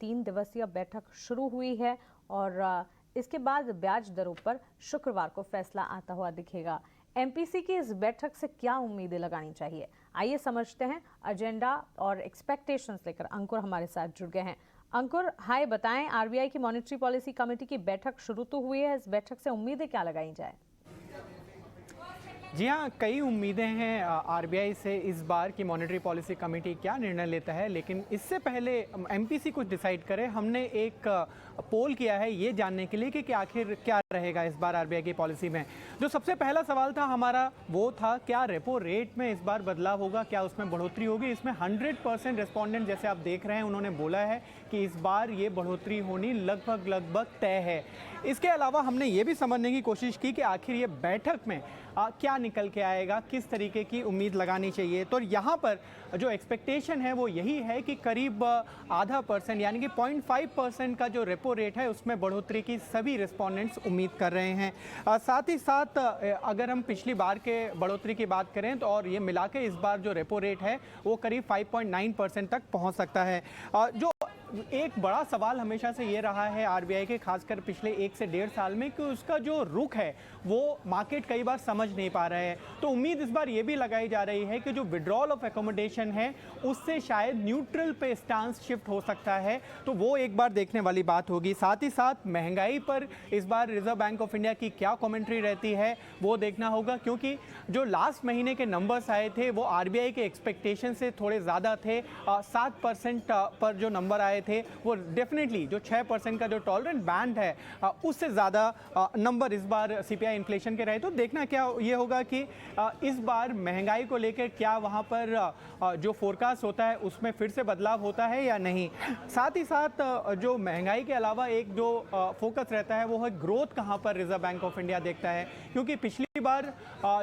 3 दिवसीय बैठक शुरू हुई है और इसके बाद ब्याज दरों पर शुक्रवार को फैसला आता हुआ दिखेगा। एमपीसी की इस बैठक से क्या उम्मीदें लगानी चाहिए, आइए समझते हैं। एजेंडा और एक्सपेक्टेशंस लेकर अंकुर हमारे साथ जुड़ गए हैं। अंकुर, हाय, बताएं, आरबीआई की मॉनेटरी पॉलिसी कमेटी की बैठक शुरू तो हुई है, इस बैठक से उम्मीदें क्या लगाई जाए? जी हाँ, कई उम्मीदें हैं आरबीआई से इस बार की मॉनेटरी पॉलिसी कमेटी क्या निर्णय लेता है। लेकिन इससे पहले एमपीसी कुछ डिसाइड करे, हमने एक पोल किया है ये जानने के लिए कि आखिर क्या रहेगा इस बार आरबीआई की पॉलिसी में। जो सबसे पहला सवाल था हमारा वो था, क्या रेपो रेट में इस बार बदलाव होगा, क्या उसमें बढ़ोतरी होगी। इसमें 100% रेस्पोंडेंट, जैसे आप देख रहे हैं, उन्होंने बोला है कि इस बार ये बढ़ोतरी होनी लगभग तय है। इसके अलावा हमने ये भी समझने की कोशिश की कि आखिर ये बैठक में क्या निकल के आएगा, किस तरीके की उम्मीद लगानी चाहिए। तो यहाँ पर जो एक्सपेक्टेशन है वो यही है कि करीब 0.5% यानी कि 0.5% का जो रेपो रेट है उसमें बढ़ोतरी की सभी रिस्पोंडेंट्स उम्मीद कर रहे हैं। साथ ही साथ अगर हम पिछली बार के बढ़ोतरी की बात करें तो और ये मिला के इस बार जो रेपो रेट है वो करीब 5.9% तक पहुँच सकता है। जो एक बड़ा सवाल हमेशा से ये रहा है आरबीआई के, खासकर पिछले 1 से 1.5 साल में, कि उसका जो रुख है वो मार्केट कई बार समझ नहीं पा रहा है। तो उम्मीद इस बार ये भी लगाई जा रही है कि जो विड्रॉल ऑफ एकोमोडेशन है उससे शायद न्यूट्रल पे स्टांस शिफ्ट हो सकता है, तो वो एक बार देखने वाली बात होगी। साथ ही साथ महंगाई पर इस बार रिजर्व बैंक ऑफ इंडिया की क्या कमेंट्री रहती है वो देखना होगा, क्योंकि जो लास्ट महीने के नंबर्स आए थे वो आरबीआई के एक्सपेक्टेशन से थोड़े ज़्यादा थे। 7% पर जो नंबर आए थे वो डेफिनेटली जो 6% का जो टॉलरेंट बैंड है उससे ज़्यादा नंबर इस बार सीपीआई इन्फ्लेशन के रहे। तो देखना क्या ये होगा कि इस बार महंगाई को लेकर क्या वहाँ पर जो फोरकास्ट होता है उसमें फिर से बदलाव होता है या नहीं। साथ ही साथ जो महंगाई के अलावा एक जो फोकस रहता है वो है ग्रोथ, कहाँ पर रिजर्व बैंक ऑफ इंडिया देखता है, क्योंकि पिछली बार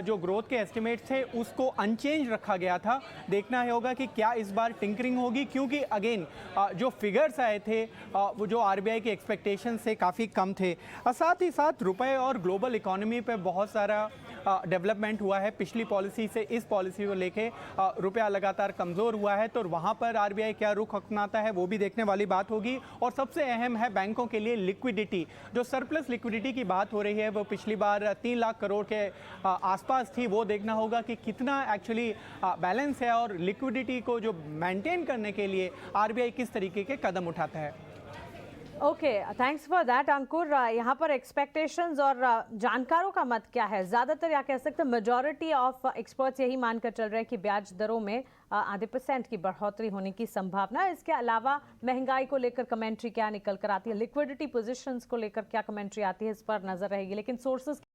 जो ग्रोथ के एस्टिमेट थे उसको अनचेंज रखा गया था। देखना होगा कि क्या इस बार टिंकरिंग होगी, क्योंकि अगेन जो फिगर्स आए थे वो जो आरबीआई के एक्सपेक्टेशन से काफ़ी कम थे। साथ ही साथ रुपए और ग्लोबल इकोनॉमी पे बहुत सारा डेवलपमेंट हुआ है पिछली पॉलिसी से इस पॉलिसी को लेके। रुपया लगातार कमज़ोर हुआ है, तो वहाँ पर आरबीआई क्या रुख अपनाता है वो भी देखने वाली बात होगी। और सबसे अहम है बैंकों के लिए लिक्विडिटी। जो सरप्लस लिक्विडिटी की बात हो रही है वो पिछली बार 3 लाख करोड़ के आसपास थी, वो देखना होगा कि कितना एक्चुअली बैलेंस है और लिक्विडिटी को जो मेंटेन करने के लिए आरबीआई किस तरीके के कदम उठाता है। ओके, थैंक्स फॉर दैट अंकुर। यहाँ पर एक्सपेक्टेशंस और जानकारों का मत क्या है? ज़्यादातर या कह सकते हैं मेजॉरिटी ऑफ एक्सपर्ट्स यही मानकर चल रहे हैं कि ब्याज दरों में आधे % की बढ़ोतरी होने की संभावना है। इसके अलावा महंगाई को लेकर कमेंट्री क्या निकल कर आती है, लिक्विडिटी पोजीशंस को लेकर क्या कमेंट्री आती है, इस पर नजर रहेगी। लेकिन सोर्सेज